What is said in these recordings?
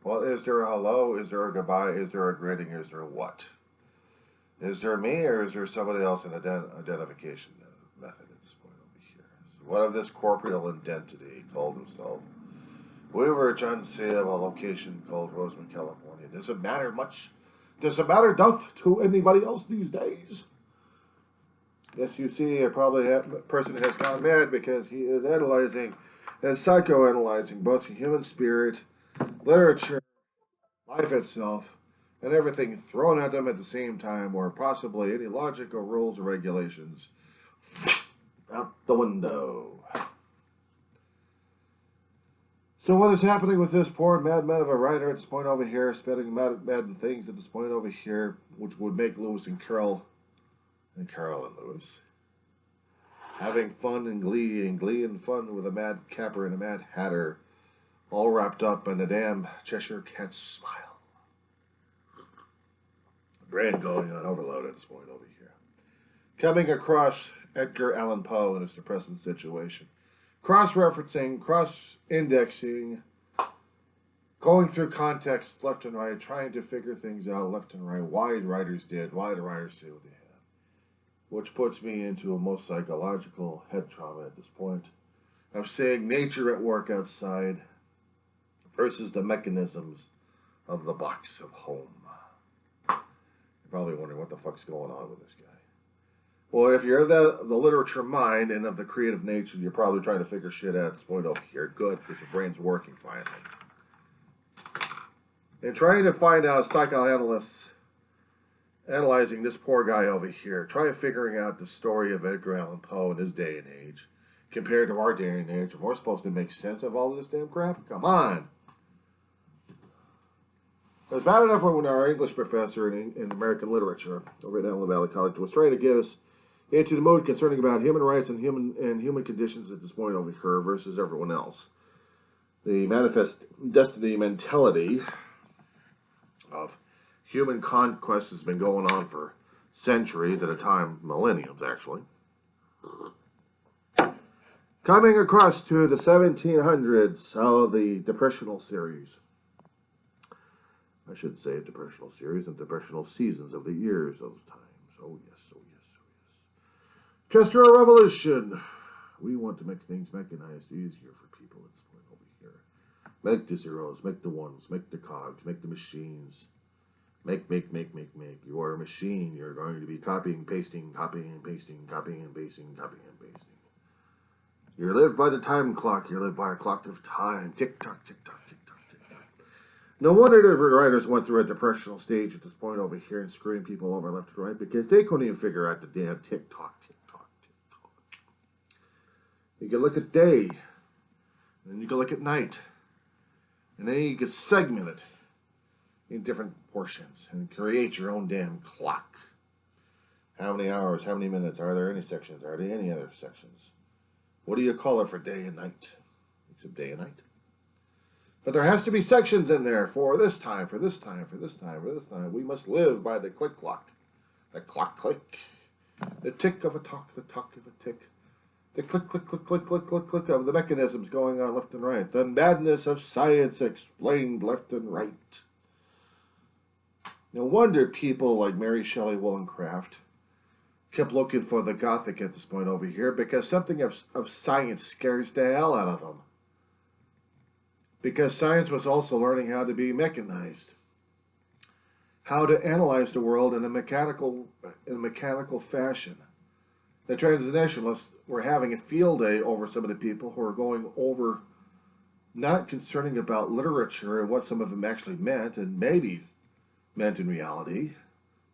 Well, is there a hello? Is there a goodbye? Is there a greeting? Is there a what? Is there me or is there somebody else in identification method at this point over here? So what of this corporeal identity called himself? We were John C. of a location called Roseman, California. Does it matter much? Does it matter doth to anybody else these days? Yes, you see, a person has gone mad because he is analyzing and psychoanalyzing both the human spirit, literature, life itself, and everything thrown at them at the same time, or possibly any logical rules or regulations out the window. So what is happening with this poor madman of a writer at this point over here, spitting madden things at this point over here, which would make Lewis and Carol and Lewis having fun and glee and fun with a mad capper and a mad hatter, all wrapped up in a damn Cheshire cat smile. Brain going on overload at this point over here. Coming across Edgar Allan Poe in his depressing situation. Cross-referencing, cross-indexing, going through context left and right, trying to figure things out left and right, why the writers did, why the writers did what they had. Which puts me into a most psychological head trauma at this point of seeing nature at work outside versus the mechanisms of the box of home. You're probably wondering what the fuck's going on with this guy. Well, if you're the literature mind and of the creative nature, you're probably trying to figure shit out at this point over here. Good, because your brain's working finally. And trying to find out psychoanalysts analyzing this poor guy over here, try figuring out the story of Edgar Allan Poe in his day and age compared to our day and age. If we're supposed to make sense of all this damn crap, come on. It was bad enough when our English professor in American literature over at Allen Valley College was trying to get us into the mood concerning about human rights and human conditions at this point over here versus everyone else. The manifest destiny mentality of human conquest has been going on for centuries at a time, millenniums actually. Coming across to the 1700s, the depressional series. I should say depressional series and depressional seasons of the years, those times. Oh yes, oh yes, oh yes. Chester Revolution. We want to make things mechanized easier for people at this point over here. Make the zeros, make the ones, make the cogs, make the machines. Make. You are a machine. You're going to be copying, pasting, copying and pasting, copying and pasting, copying and pasting. You live by the time clock. You live by a clock of time. Tick-tock, tick-tock, tick-tock, tick-tock. No wonder the writers went through a depressional stage at this point over here and screwing people over left and right because they couldn't even figure out the damn tick-tock, tick-tock, tick-tock. You can look at day, and then you can look at night, and then you can segment it in different portions and create your own damn clock. How many hours, how many minutes, are there any sections, are there any other sections? What do you call it for day and night? Except day and night. But there has to be sections in there for this time, for this time, for this time, for this time. We must live by the click clock. The clock click. The tick of a tock, the tock of a tick. The click, click, click, click, click, click, click of the mechanisms going on left and right. The madness of science explained left and right. No wonder people like Mary Shelley Wollstonecraft kept looking for the Gothic at this point over here because something of science scares the hell out of them. Because science was also learning how to be mechanized, how to analyze the world in a mechanical fashion. The transnationalists were having a field day over some of the people who are going over not concerning about literature and what some of them actually meant and maybe meant in reality,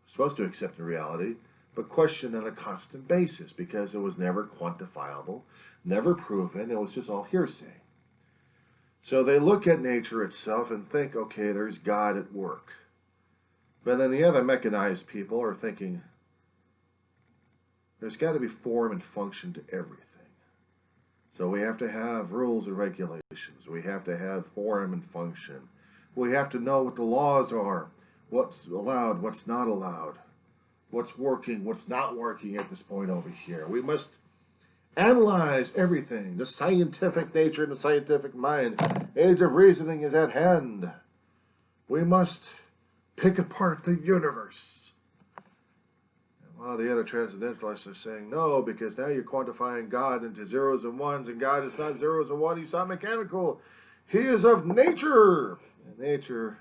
supposed to accept in reality, but questioned on a constant basis because it was never quantifiable, never proven, it was just all hearsay. So they look at nature itself and think, okay, there's God at work. But then the other mechanized people are thinking, there's got to be form and function to everything. So we have to have rules and regulations. We have to have form and function. We have to know what the laws are. What's allowed, what's not allowed, what's working, what's not working at this point over here. We must analyze everything, the scientific nature and the scientific mind. Age of reasoning is at hand. We must pick apart the universe. And while the other transcendentalists are saying no, because now you're quantifying God into zeros and ones, and God is not zeros and ones, he's not mechanical. He is of nature. And nature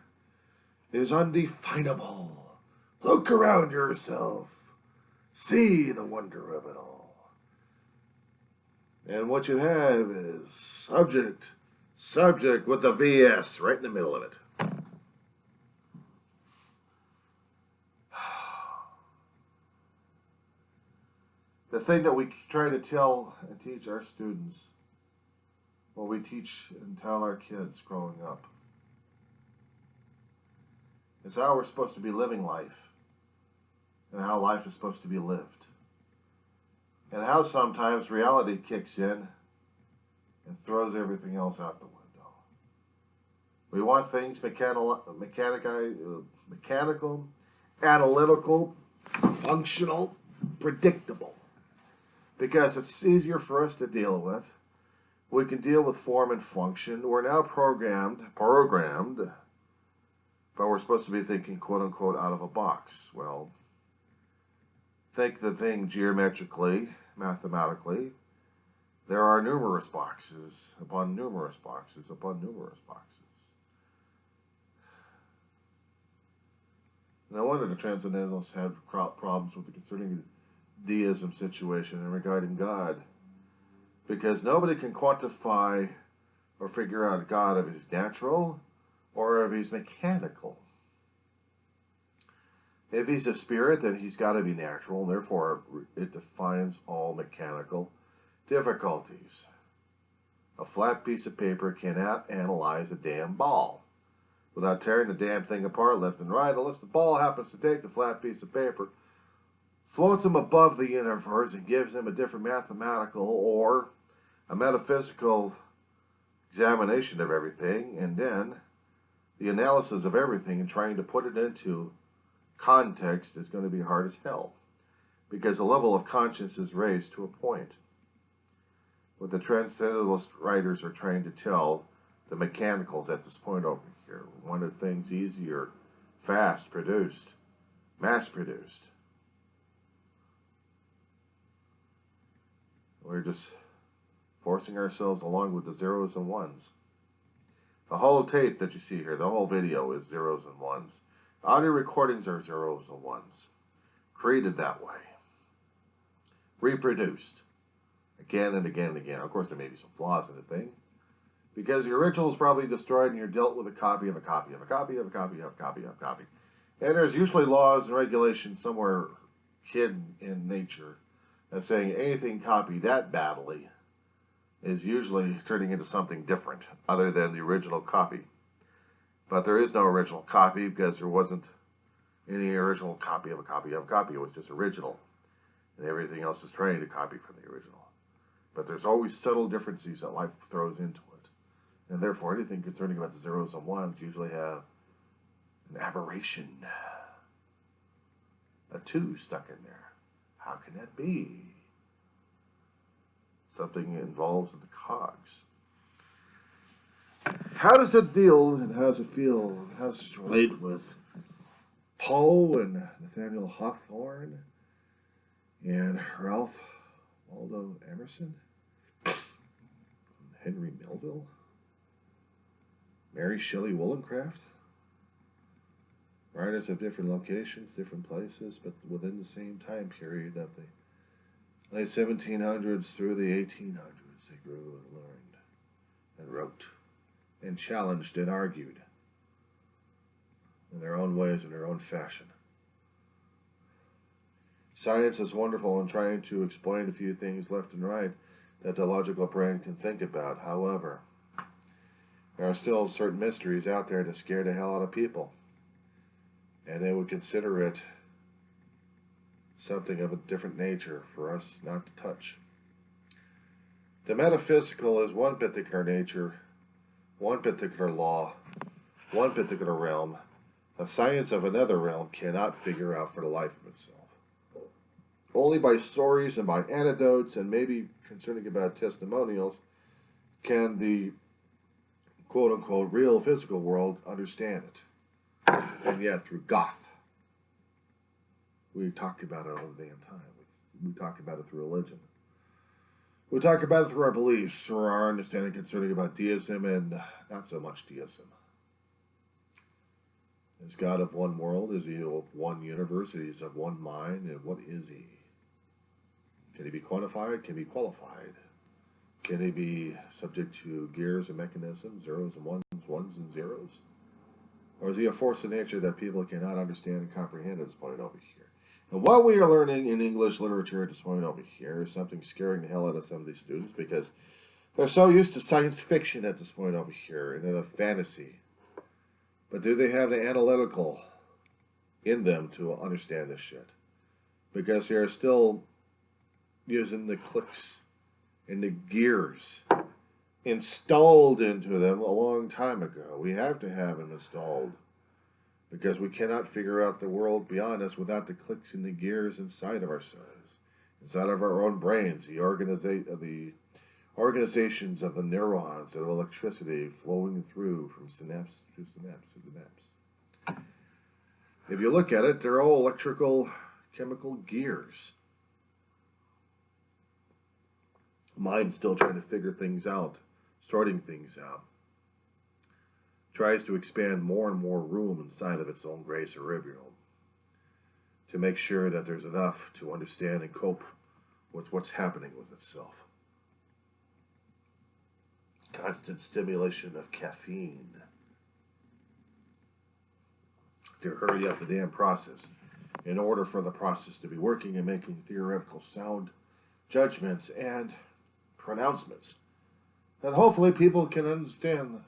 is undefinable. Look around yourself. See the wonder of it all. And what you have is subject with a VS right in the middle of it. The thing that we try to tell and teach our students, what we teach and tell our kids growing up, is how we're supposed to be living life and how life is supposed to be lived. And how sometimes reality kicks in and throws everything else out the window. We want things mechanical, analytical, functional, predictable. Because it's easier for us to deal with. We can deal with form and function. We're now programmed, but we're supposed to be thinking, quote unquote, out of a box. Well, think the thing geometrically, mathematically. There are numerous boxes upon numerous boxes upon numerous boxes. No wonder the transcendentalists had problems with the concerning deism situation and regarding God, because nobody can quantify or figure out God if he's natural or if he's mechanical. If he's a spirit, then he's got to be natural, and therefore it defines all mechanical difficulties. A flat piece of paper cannot analyze a damn ball without tearing the damn thing apart left and right, unless the ball happens to take the flat piece of paper, floats him above the universe, and gives him a different mathematical or a metaphysical examination of everything, and then the analysis of everything and trying to put it into context is going to be hard as hell, because the level of conscience is raised to a point. What the transcendentalist writers are trying to tell the mechanicals at this point over here, wanted things easier, fast produced, mass produced. We're just forcing ourselves along with the zeros and ones. The whole tape that you see here, the whole video is zeros and ones. The audio recordings are zeros and ones. Created that way. Reproduced. Again and again and again. Of course, there may be some flaws in the thing, because the original is probably destroyed and you're dealt with a copy of a copy of a copy of a copy of a copy of a copy. And there's usually laws and regulations somewhere hidden in nature of saying anything copied that badly is usually turning into something different other than the original copy. But there is no original copy, because there wasn't any original copy of a copy of a copy. It was just original. And everything else is trying to copy from the original. But there's always subtle differences that life throws into it. And therefore, anything concerning about the zeros and ones usually have an aberration. A 2 stuck in there. How can that be? Something involves with the cogs. How does it deal and how does it feel and how does it relate with Poe and Nathaniel Hawthorne and Ralph Waldo Emerson, Henry Melville, Mary Shelley Wollstonecraft? Writers of different locations, different places, but within the same time period of the late 1700s through the 1800s, they grew and learned and wrote and challenged and argued in their own ways, in their own fashion. Science is wonderful in trying to explain a few things left and right that the logical brain can think about. However, there are still certain mysteries out there that scare the hell out of people, and they would consider it something of a different nature for us not to touch. The metaphysical is one particular nature, one particular law, one particular realm. The science of another realm cannot figure out for the life of itself. Only by stories and by anecdotes and maybe concerning about testimonials can the quote-unquote real physical world understand it. And yet, through goth, we talk about it all the damn time. We talk about it through religion. We talk about it through our beliefs or our understanding concerning about deism and not so much deism. Is God of one world? Is he of one universe? Is he of one mind? And what is he? Can he be quantified? Can he be qualified? Can he be subject to gears and mechanisms, zeros and ones and zeros? Or is he a force of nature that people cannot understand and comprehend at this point over here? And what we are learning in English literature at this point over here is something scaring the hell out of some of these students because they're so used to science fiction at this point over here and in a fantasy. But do they have the analytical in them to understand this shit? Because they are still using the clicks and the gears installed into them a long time ago. We have to have them installed because we cannot figure out the world beyond us without the clicks and the gears inside of ourselves, inside of our own brains, the organizations of the neurons of electricity flowing through from synapse to synapse to synapse. If you look at it, they're all electrical chemical gears. Mind's still trying to figure things out, sorting things out. Tries to expand more and more room inside of its own gray cerebral to make sure that there's enough to understand and cope with what's happening with itself. Constant stimulation of caffeine to hurry up the damn process in order for the process to be working and making theoretical sound judgments and pronouncements that hopefully people can understand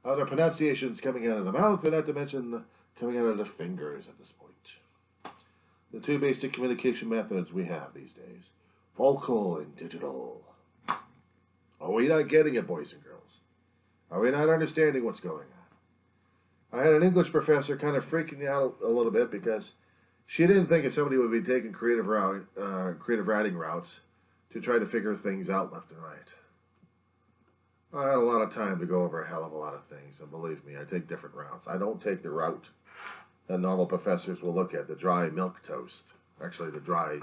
their pronunciations coming out of the mouth and not to mention coming out of the fingers at this point. The two basic communication methods we have these days, vocal and digital. Are we not getting it, boys and girls? Are we not understanding what's going on? I had an English professor kind of freaking me out a little bit because she didn't think that somebody would be taking creative writing routes to try to figure things out left and right. I had a lot of time to go over a hell of a lot of things, and believe me, I take different routes. I don't take the route that normal professors will look at, the dry milk toast. Actually, the dry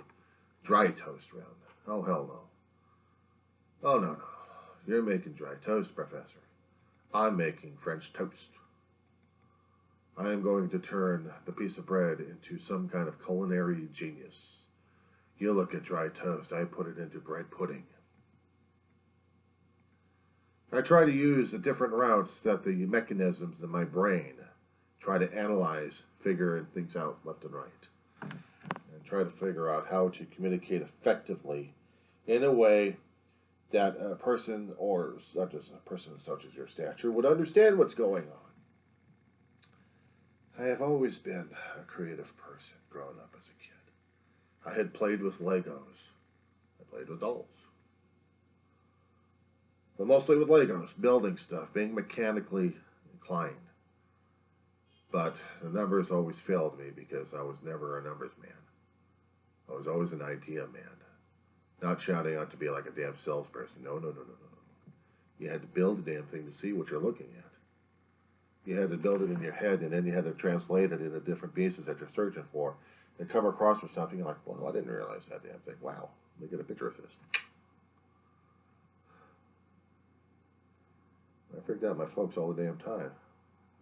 toast round. Oh, hell no. Oh, no. You're making dry toast, Professor. I'm making French toast. I am going to turn the piece of bread into some kind of culinary genius. You look at dry toast, I put it into bread pudding. I try to use the different routes that the mechanisms in my brain try to analyze, figure things out left and right. And try to figure out how to communicate effectively in a way that a person, or not just a person such as your stature, would understand what's going on. I have always been a creative person growing up as a kid. I had played with Legos. I played with dolls. But mostly with Legos, building stuff, being mechanically inclined. But the numbers always failed me because I was never a numbers man. I was always an idea man. Not shouting out to be like a damn salesperson. No. You had to build the damn thing to see what you're looking at. You had to build it in your head, and then you had to translate it into different pieces that you're searching for and come across with something you're like, well, I didn't realize that damn thing. Wow, let me get a picture of this. I freaked out my folks all the damn time.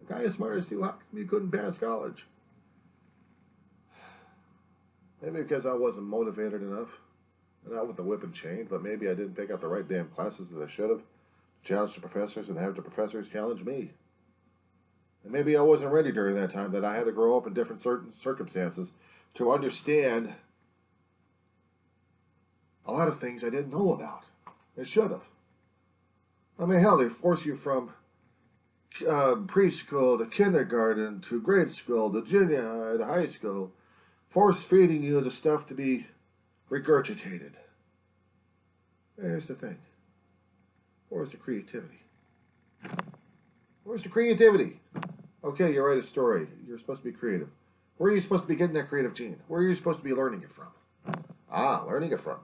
The guy as smart as you, how come you couldn't pass college? Maybe because I wasn't motivated enough. Not with the whip and chain, but maybe I didn't pick out the right damn classes that I should have. Challenge the professors and have the professors challenge me. And maybe I wasn't ready during that time, that I had to grow up in different certain circumstances to understand a lot of things I didn't know about. I should have. I mean, hell, they force you from preschool to kindergarten to grade school to junior high to high school, force feeding you the stuff to be regurgitated. Here's the thing. Where's the creativity? Where's the creativity? Okay, you write a story. You're supposed to be creative. Where are you supposed to be getting that creative gene? Where are you supposed to be learning it from? Learning it from.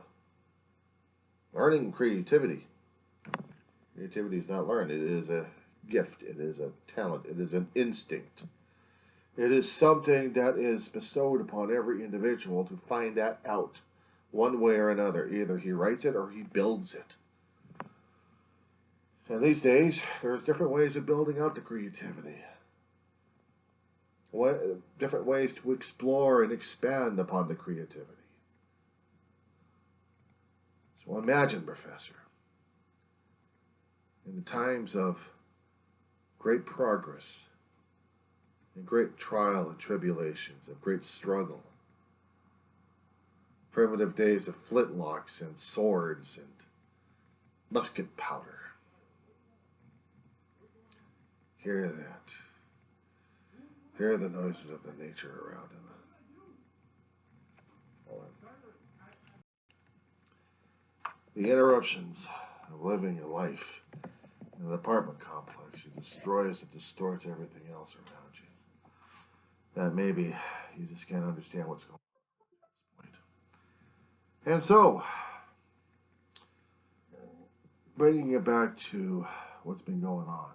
Learning creativity. Creativity is not learned. It is a gift. It is a talent. It is an instinct. It is something that is bestowed upon every individual to find that out one way or another. Either he writes it or he builds it. And these days, there's different ways of building out the creativity. Different ways to explore and expand upon the creativity. So imagine, Professor, in the times of great progress, and great trial and tribulations, and great struggle, primitive days of flintlocks and swords and musket powder. Hear that. Hear the noises of the nature around him. The interruptions of living a life in an apartment complex. It destroys, it distorts everything else around you. That maybe you just can't understand what's going on at this point. And so, bringing it back to what's been going on,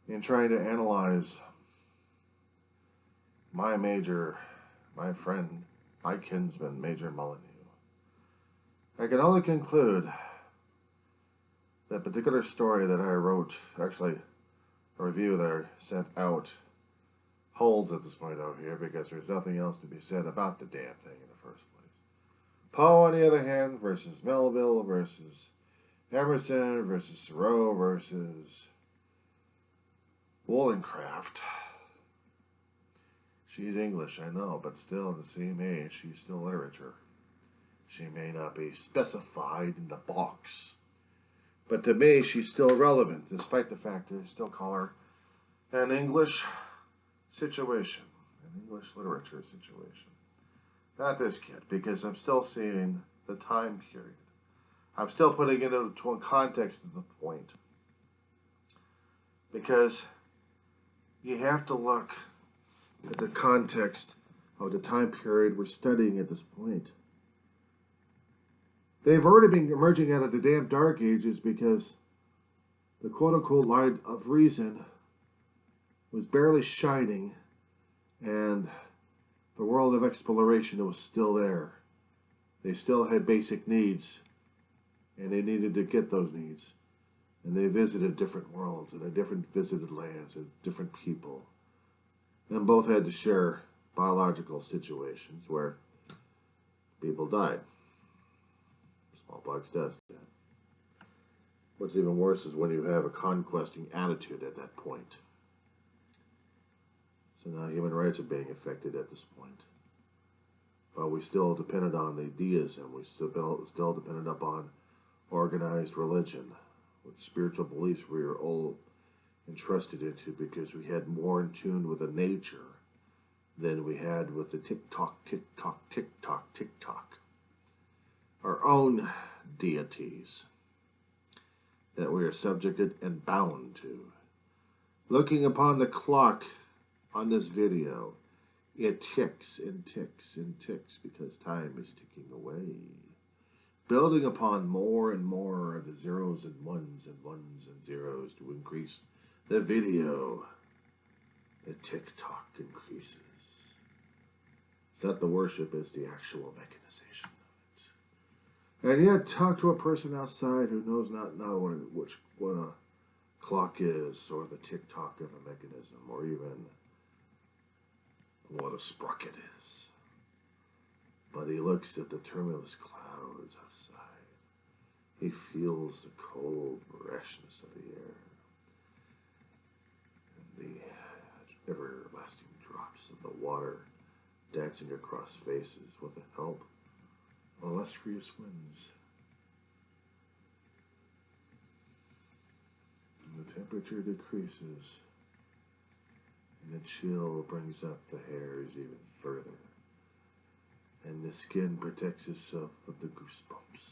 in trying to analyze my friend, my kinsman, Major Molyneux, I can only conclude that particular story that I wrote, actually a review that I sent out, holds at this point over here because there's nothing else to be said about the damn thing in the first place. Poe, on the other hand, versus Melville versus Emerson versus Thoreau versus Wollstonecraft. She's English, I know, but still in the same age, she's still literature. She may not be specified in the box, but to me, she's still relevant, despite the fact that I still call her an English situation, an English literature situation. Not this kid, because I'm still seeing the time period. I'm still putting it into a context of the point. Because you have to look at the context of the time period we're studying at this point. They've already been emerging out of the damn dark ages because the quote-unquote light of reason was barely shining and the world of exploration was still there. They still had basic needs and they needed to get those needs. And they visited different worlds and visited lands and different people. And both had to share biological situations where people died. Smallpox does that. What's even worse is when you have a conquesting attitude at that point. So now human rights are being affected at this point. But we still depended on the deism. We still depended upon organized religion, with spiritual beliefs we were all entrusted into because we had more in tune with the nature than we had with the tick-tock, tick-tock, tick-tock, tick-tock. Our own deities that we are subjected and bound to. Looking upon the clock on this video, it ticks and ticks and ticks because time is ticking away. Building upon more and more of the zeros and ones and zeros to increase the video, the tick-tock increases. It's not the worship, it's the actual mechanization of it. And yet, talk to a person outside who knows not what a clock is, or the tick-tock of a mechanism, or even what a sprocket is. But he looks at the tremulous clouds outside. He feels the cold rashness of the air and the everlasting drops of the water dancing across faces with the help of illustrious winds. And the temperature decreases, and the chill brings up the hairs even further. And the skin protects itself with the goosebumps.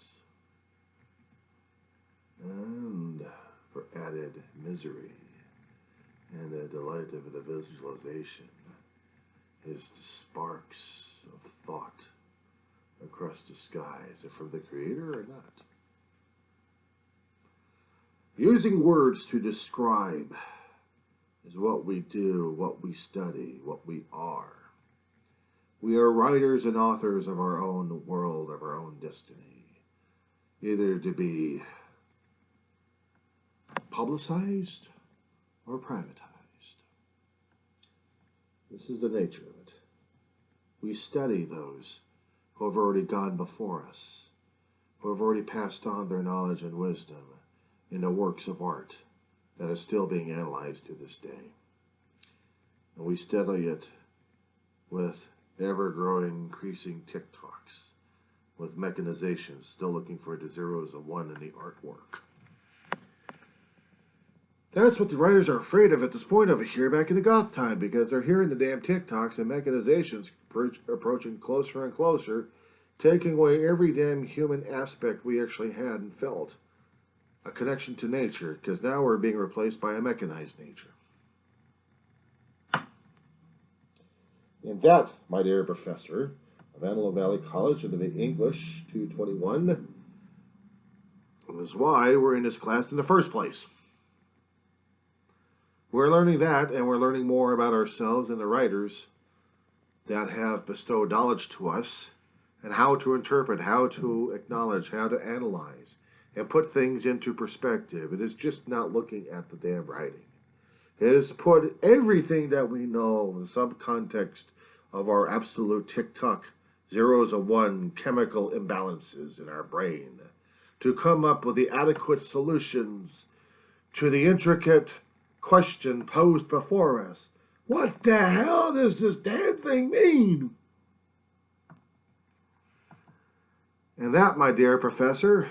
And for added misery and the delight of the visualization is the sparks of thought across the sky. Is it from the Creator or not? Using words to describe is what we do, what we study, what we are. We are writers and authors of our own world, of our own destiny, either to be publicized or privatized. This is the nature of it. We study those who have already gone before us, who have already passed on their knowledge and wisdom in the works of art that is still being analyzed to this day. And we study it with ever-growing, increasing TikToks, with mechanizations still looking for the zeros and one in the artwork. That's what the writers are afraid of at this point over here back in the Goth time, because they're hearing the damn TikToks and mechanizations approaching closer and closer, taking away every damn human aspect we actually had and felt. A connection to nature, because now we're being replaced by a mechanized nature. And that, my dear professor of Antelope Valley College into the English 221, is why we're in this class in the first place. We're learning that, and we're learning more about ourselves and the writers that have bestowed knowledge to us, and how to interpret, how to acknowledge, how to analyze, and put things into perspective. It is just not looking at the damn writing. It is to put everything that we know in some context of our absolute TikTok zeros and one chemical imbalances in our brain, to come up with the adequate solutions to the intricate question posed before us. What the hell does this damn thing mean? And that, my dear professor,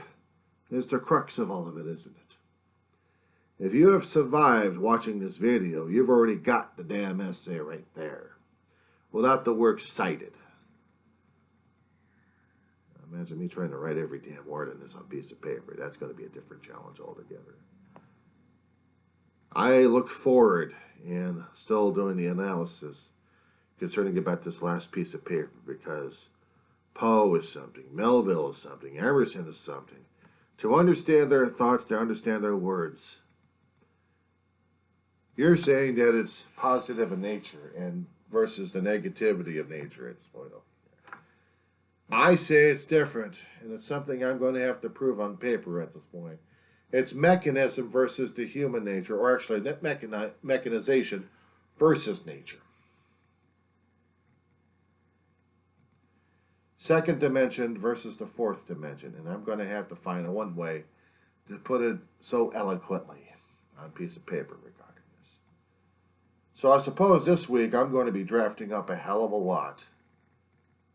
is the crux of all of it, isn't it? If you have survived watching this video, you've already got the damn essay right there, without the work cited. Imagine me trying to write every damn word in this on a piece of paper. That's going to be a different challenge altogether. I look forward and still doing the analysis concerning about this last piece of paper, because Poe is something, Melville is something, Emerson is something. To understand their thoughts, to understand their words. You're saying that it's positive in nature and versus the negativity of nature at this point. I say it's different, and it's something I'm going to have to prove on paper at this point. It's mechanism versus the human nature, or actually mechanization versus nature. Second dimension versus the fourth dimension, and I'm going to have to find one way to put it so eloquently on a piece of paper regarding this. So I suppose this week I'm going to be drafting up a hell of a lot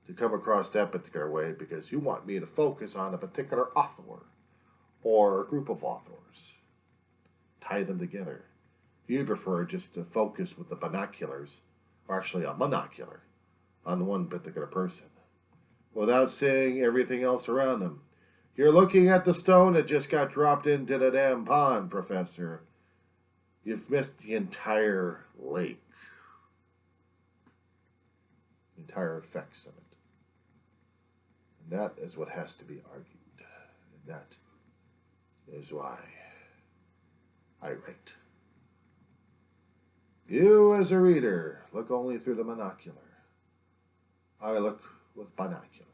to come across that particular way, because you want me to focus on a particular author or a group of authors, tie them together. You prefer just to focus with the binoculars, or actually a monocular, on one particular person, without seeing everything else around them. You're looking at the stone that just got dropped into the damn pond, Professor. You've missed the entire lake, the entire effects of it. And that is what has to be argued. And that is why I write. You, as a reader, look only through the monocular. I look with binoculars.